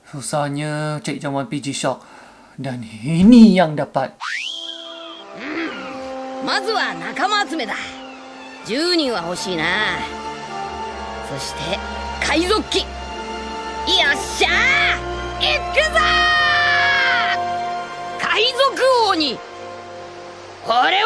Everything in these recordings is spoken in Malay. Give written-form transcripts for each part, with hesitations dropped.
Susahnya cari jam One Piece G-Shock. Dan ini yang dapat. まずは仲間集めだ。10人は欲しいな。そして海賊機。よっしゃー、行くぞー。海賊王に俺はなる。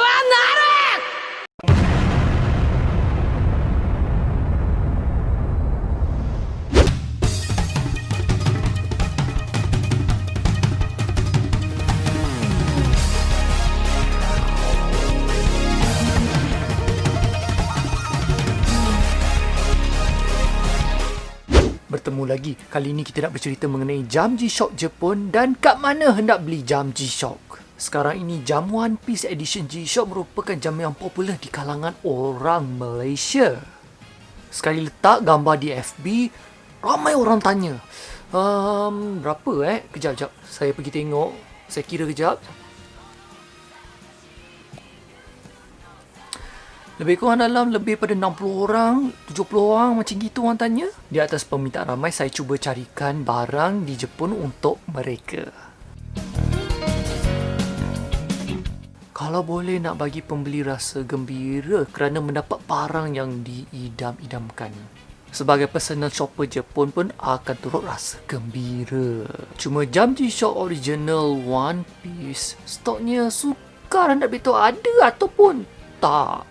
Bertemu lagi. Kali ini kita nak bercerita mengenai jam G-Shock Jepun dan kat mana hendak beli jam G-Shock. Sekarang ini jam One Piece Edition G-Shock merupakan jam yang popular di kalangan orang Malaysia. Sekali letak gambar di FB, ramai orang tanya, berapa Kejap. Saya pergi tengok. Saya kira kejap. Lebih kurang dalam lebih pada 60 orang, 70 orang macam gitu orang tanya. Di atas permintaan ramai, saya cuba carikan barang di Jepun untuk mereka. Kalau boleh nak bagi pembeli rasa gembira kerana mendapat barang yang diidam-idamkan. Sebagai personal shopper Jepun pun akan turut rasa gembira. Cuma jam G-Shock original One Piece, stoknya sukar hendak beritahu ada ataupun tak.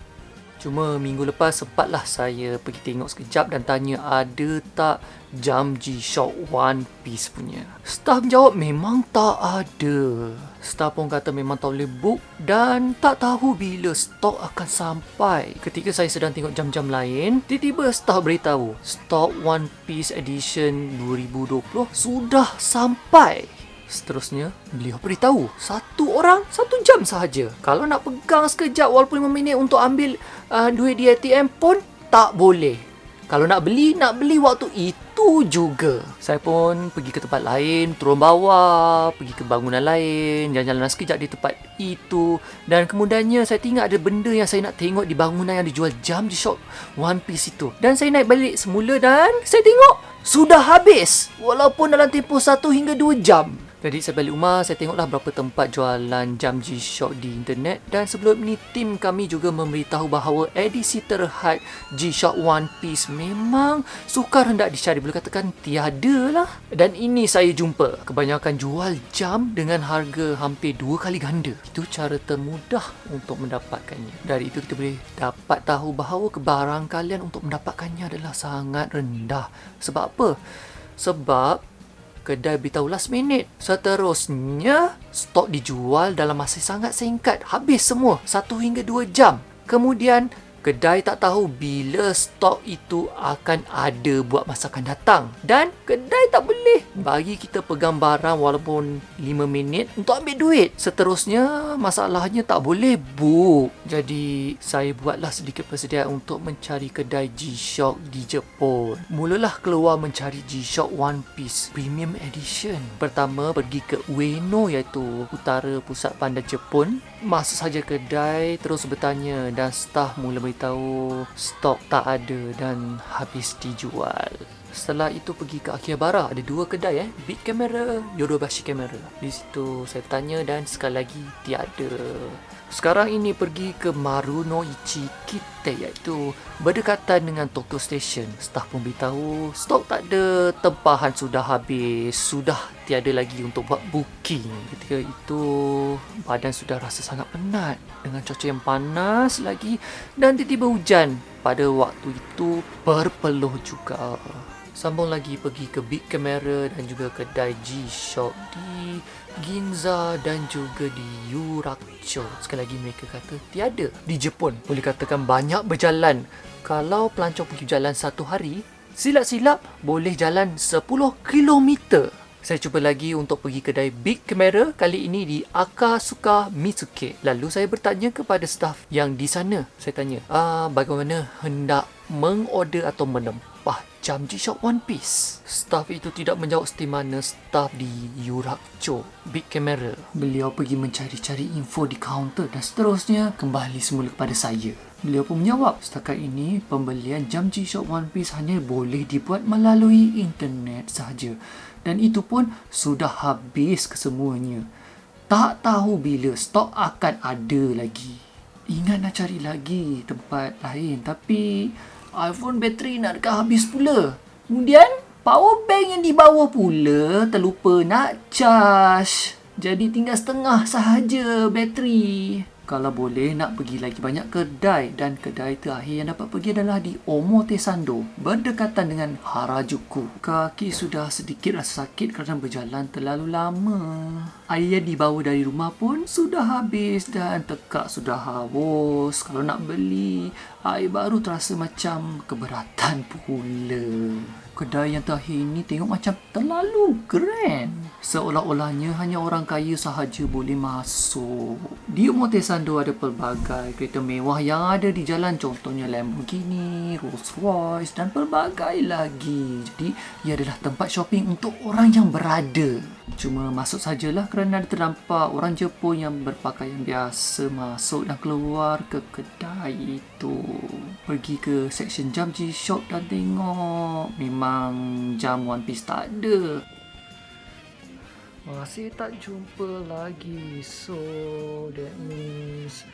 Cuma minggu lepas sempatlah saya pergi tengok sekejap dan tanya ada tak jam G-Shock One Piece punya. Staff jawab memang tak ada. Staff pun kata memang tak boleh book dan tak tahu bila stok akan sampai. Ketika saya sedang tengok jam-jam lain, tiba-tiba staff beritahu stok One Piece Edition 2020 sudah sampai. Seterusnya, beliau beritahu satu orang 1 jam sahaja. Kalau nak pegang sekejap walaupun 5 minit untuk ambil duit di ATM pun tak boleh. Kalau nak beli waktu itu juga. Saya pun pergi ke tempat lain, turun bawah, pergi ke bangunan lain, jalan-jalan sekejap di tempat itu. Dan kemudiannya saya tengok ada benda yang saya nak tengok di bangunan yang dijual jam G-Shock One Piece itu. Dan saya naik balik semula dan saya tengok sudah habis walaupun dalam tempoh 1 hingga 2 jam. Jadi saya balik rumah, saya tengoklah berapa tempat jualan jam G-Shock di internet. Dan sebelum ni, tim kami juga memberitahu bahawa edisi terhad G-Shock One Piece memang sukar hendak dicari. Boleh katakan tiada lah. Dan ini saya jumpa. Kebanyakan jual jam dengan harga hampir 2 kali ganda. Itu cara termudah untuk mendapatkannya. Dari itu kita boleh dapat tahu bahawa kebaran kalian untuk mendapatkannya adalah sangat rendah. Sebab apa? Sebab kedai beritahu last minute. Seterusnya, stok dijual dalam masa sangat singkat. Habis semua 1 hingga 2 jam. Kemudian, kedai tak tahu bila stok itu akan ada buat masa akan datang. Dan kedai tak boleh bagi kita pegang barang walaupun 5 minit untuk ambil duit. Seterusnya, masalahnya tak boleh book. Jadi, saya buatlah sedikit persediaan untuk mencari kedai G-Shock di Jepun. Mulalah keluar mencari G-Shock One Piece Premium Edition. Pertama, pergi ke Ueno iaitu utara pusat bandar Jepun. Masuk saja kedai, terus bertanya dan staf mula beritahu stok tak ada dan habis dijual. Setelah itu pergi ke Akihabara, ada 2 kedai Big Camera, Yodobashi Camera. Di situ saya tanya dan sekali lagi tiada. Sekarang ini pergi ke Marunouchi Kite iaitu berdekatan dengan Tokyo Station. Staf pun beritahu stok tak ada, tempahan sudah habis, sudah tiada lagi untuk buat booking. Ketika itu badan sudah rasa sangat penat dengan cuaca yang panas lagi dan tiba-tiba hujan. Pada waktu itu berpeluh juga. Sambung lagi pergi ke Big Camera dan juga kedai G-Shock di Ginza dan juga di Yurakucho. Sekali lagi mereka kata tiada. Di Jepun boleh katakan banyak berjalan. Kalau pelancong pergi jalan 1 hari, silap-silap boleh jalan 10 kilometer. Saya cuba lagi untuk pergi kedai Big Camera, kali ini di Akasuka Mitsuke. Lalu saya bertanya kepada staf yang di sana. Saya tanya, bagaimana hendak mengorder atau menempah jam G-Shock One Piece? Staf itu tidak menjawab seperti mana staf di Yurakucho Big Camera. Beliau pergi mencari-cari info di kaunter dan seterusnya kembali semula kepada saya. Beliau pun menjawab, setakat ini pembelian jam G-Shock One Piece hanya boleh dibuat melalui internet sahaja. Dan itu pun sudah habis kesemuanya. Tak tahu bila stok akan ada lagi. Ingat nak cari lagi tempat lain, tapi iPhone bateri nak dekat habis pula. Kemudian power bank yang di bawah pula terlupa nak charge. Jadi tinggal setengah sahaja bateri. Kalau boleh nak pergi lagi banyak kedai, dan kedai terakhir yang dapat pergi adalah di Omotesando, berdekatan dengan Harajuku. Kaki sudah sedikit rasa sakit kerana berjalan terlalu lama. Air yang dibawa dari rumah pun sudah habis dan tekak sudah haus. Kalau nak beli air baru terasa macam keberatan pula. Kedai yang terakhir ini tengok macam terlalu grand. Seolah-olahnya hanya orang kaya sahaja boleh masuk. Di Omotesando ada pelbagai kereta mewah yang ada di jalan. Contohnya Lamborghini, Rolls Royce dan pelbagai lagi. Jadi ia adalah tempat shopping untuk orang yang berada. Cuma masuk sajalah kerana ada terdampak orang Jepun yang berpakaian biasa masuk dan keluar ke kedai itu. Pergi ke section jam G-Shock dan tengok, memang jam One Piece tak ada. Masih tak jumpa lagi. So that means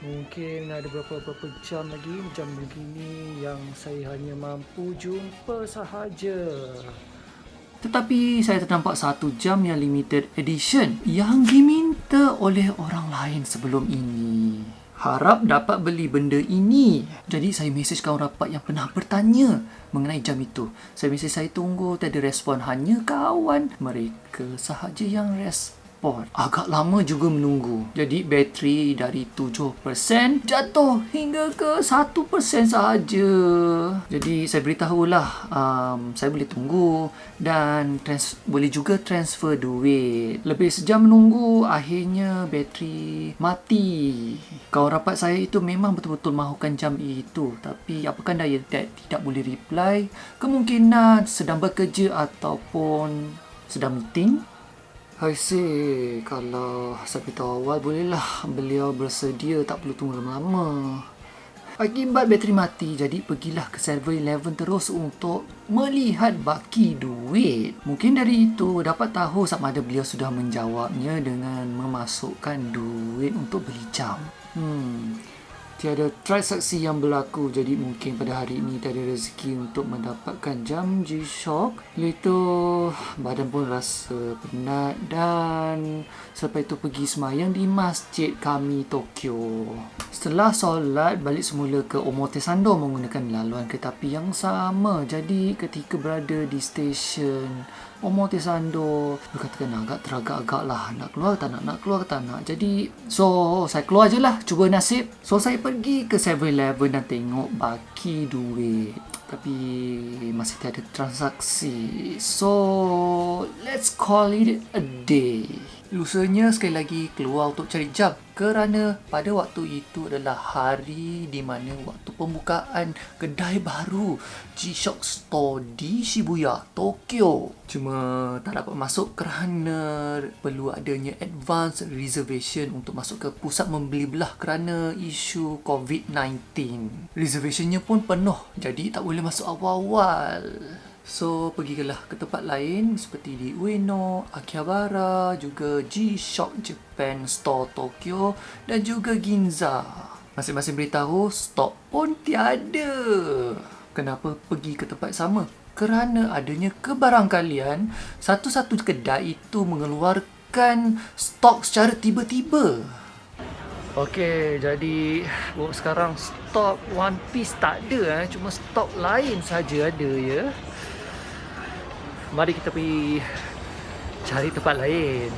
mungkin ada beberapa jam lagi, jam begini yang saya hanya mampu jumpa sahaja. Tetapi saya ternampak satu jam yang limited edition yang diminta oleh orang lain sebelum ini. Harap dapat beli benda ini. Jadi saya mesej kawan rapat yang pernah bertanya mengenai jam itu. Saya tunggu, tak ada respon. Hanya kawan mereka sahaja yang respon. Agak lama juga menunggu. Jadi bateri dari 7% jatuh hingga ke 1% sahaja. Jadi saya beritahulah saya boleh tunggu dan boleh juga transfer duit. Lebih sejam menunggu, akhirnya bateri mati. Kawan rapat saya itu memang betul-betul mahukan jam itu, tapi apakah daya tidak boleh reply. Kemungkinan sedang bekerja ataupun sedang meeting. I say, kalau saya beritahu awal, bolehlah beliau bersedia, tak perlu tunggu lama-lama. Akibat bateri mati, jadi pergilah ke 7-Eleven terus untuk melihat baki duit. Mungkin dari itu dapat tahu sama ada beliau sudah menjawabnya dengan memasukkan duit untuk beli jam. Tiada transaksi yang berlaku, jadi mungkin pada hari ini tiada rezeki untuk mendapatkan jam G-Shock. Iaitu badan pun rasa penat dan selepas itu pergi semayang di masjid kami Tokyo. Setelah solat, balik semula ke Omotesando menggunakan laluan kereta api yang sama. Jadi ketika berada di stesen Omotesando, berkatakan agak teragak-agak lah, nak keluar tak nak keluar tak nak. Jadi saya keluar je lah, cuba nasib. So saya pergi ke 7-Eleven dan tengok baki duit, tapi masih tiada transaksi. So let's call it a day. Lusanya sekali lagi keluar untuk cari jam, kerana pada waktu itu adalah hari di mana waktu pembukaan kedai baru G-Shock Store di Shibuya, Tokyo. Cuma tak dapat masuk kerana perlu adanya advance reservation untuk masuk ke pusat membeli belah kerana isu COVID-19. Reservationnya pun penuh, jadi tak boleh masuk awal-awal. So, pergilah ke tempat lain seperti di Ueno, Akihabara, juga G-Shock Japan Store Tokyo dan juga Ginza. Masing-masing beritahu stok pun tiada. Kenapa pergi ke tempat sama? Kerana adanya kebarangkalian satu-satu kedai itu mengeluarkan stok secara tiba-tiba. Okey, jadi sekarang stok One Piece tak ada, cuma stok lain saja ada ya. Mari kita pergi cari tempat lain.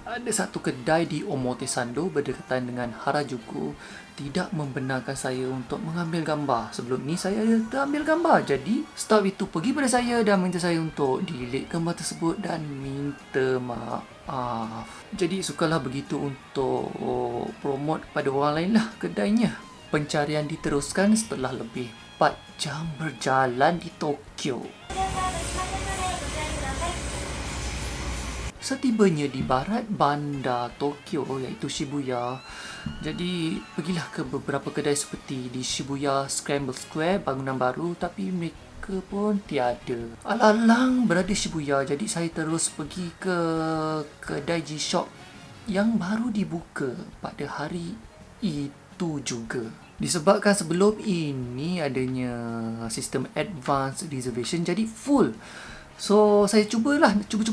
Ada satu kedai di Omotesando berdekatan dengan Harajuku tidak membenarkan saya untuk mengambil gambar. Sebelum ni saya terambil gambar. Jadi staff itu pergi pada saya dan minta saya untuk delete gambar tersebut dan minta maaf. Jadi sukalah begitu untuk promote kepada orang lain lah kedainya. Pencarian diteruskan setelah lebih 4 jam berjalan di Tokyo. Setibanya di barat bandar Tokyo iaitu Shibuya, jadi pergilah ke beberapa kedai seperti di Shibuya Scramble Square, bangunan baru, tapi mereka buka pun tiada. Alang-alang berada Shibuya, jadi saya terus pergi ke kedai G-Shock yang baru dibuka pada hari itu juga. Disebabkan sebelum ini adanya sistem advance reservation, jadi full. So saya cuba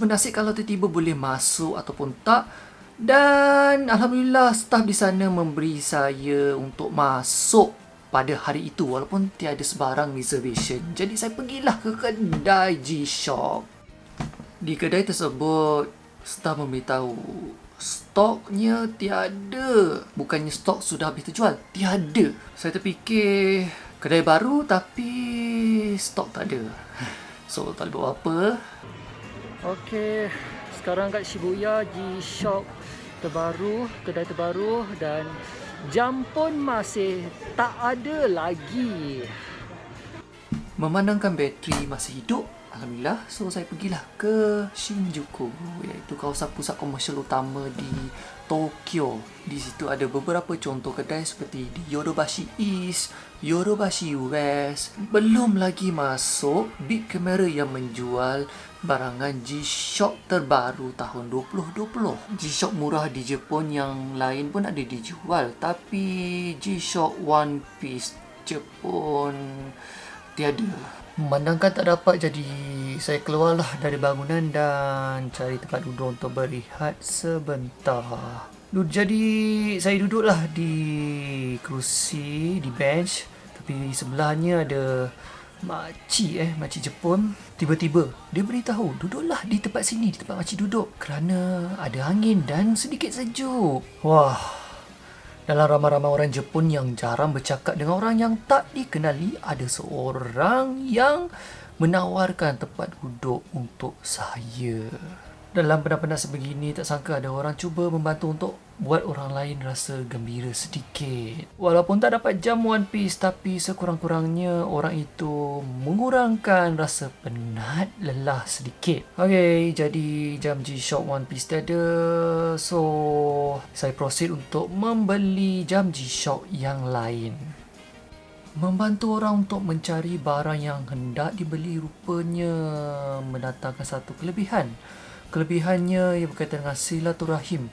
nasib kalau tiba-tiba boleh masuk ataupun tak. Dan alhamdulillah staff di sana memberi saya untuk masuk pada hari itu walaupun tiada sebarang reservation. Jadi saya pergilah ke kedai G-Shock. Di kedai tersebut staff memberitahu stoknya tiada. Bukannya stok sudah habis terjual, tiada. Saya terfikir kedai baru tapi stok tak ada. So tak boleh buat apa. Okey, sekarang kat Shibuya G-Shock terbaru, kedai terbaru, dan jam pun masih tak ada lagi. Memandangkan bateri masih hidup, alhamdulillah, so saya pergilah ke Shinjuku, iaitu kawasan pusat komersial utama di Tokyo. Di situ ada beberapa contoh kedai seperti di Yodobashi East, Yodobashi West. Belum lagi masuk big camera yang menjual barangan G-Shock terbaru tahun 2020. G-Shock murah di Jepun yang lain pun ada dijual, tapi G-Shock One Piece Jepun tiada. Memandangkan tak dapat, jadi saya keluarlah dari bangunan dan cari tempat duduk untuk berehat sebentar. Jadi saya duduklah di kerusi, di bench, tapi sebelahnya ada makcik Jepun. Tiba-tiba dia beritahu, duduklah di tempat sini, di tempat makcik duduk, kerana ada angin dan sedikit sejuk. Wah, dalam ramai-ramai orang Jepun yang jarang bercakap dengan orang yang tak dikenali, ada seorang yang menawarkan tempat duduk untuk saya. Dalam penat-penat sebegini, tak sangka ada orang cuba membantu untuk buat orang lain rasa gembira sedikit. Walaupun tak dapat jam One Piece, tapi sekurang-kurangnya orang itu mengurangkan rasa penat lelah sedikit. Okey, jadi jam G-Shock One Piece tiada. So, saya proceed untuk membeli jam G-Shock yang lain. Membantu orang untuk mencari barang yang hendak dibeli rupanya mendatangkan satu kelebihan. Kelebihannya ia berkaitan dengan silaturahim,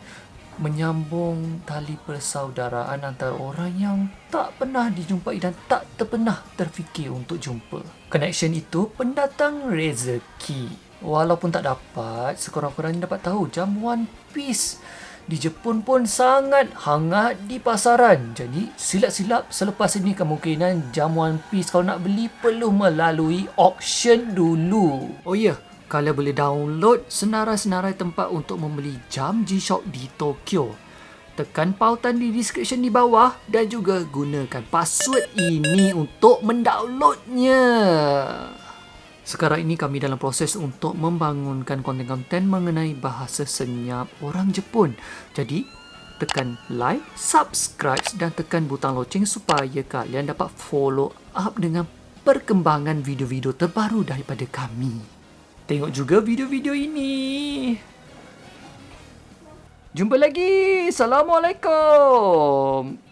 menyambung tali persaudaraan antara orang yang tak pernah dijumpai dan tak pernah terfikir untuk jumpa. Connection itu pendatang rezeki. Walaupun tak dapat, sekurang-kurangnya dapat tahu jam One Piece di Jepun pun sangat hangat di pasaran. Jadi silap-silap selepas ini kemungkinan jam One Piece kalau nak beli perlu melalui auction dulu. Oh ya, kalian boleh download senarai-senarai tempat untuk membeli jam G-Shock di Tokyo. Tekan pautan di description di bawah dan juga gunakan password ini untuk mendownloadnya. Sekarang ini kami dalam proses untuk membangunkan konten-konten mengenai bahasa senyap orang Jepun. Jadi, tekan like, subscribe dan tekan butang loceng supaya kalian dapat follow up dengan perkembangan video-video terbaru daripada kami. Tengok juga video-video ini. Jumpa lagi. Assalamualaikum.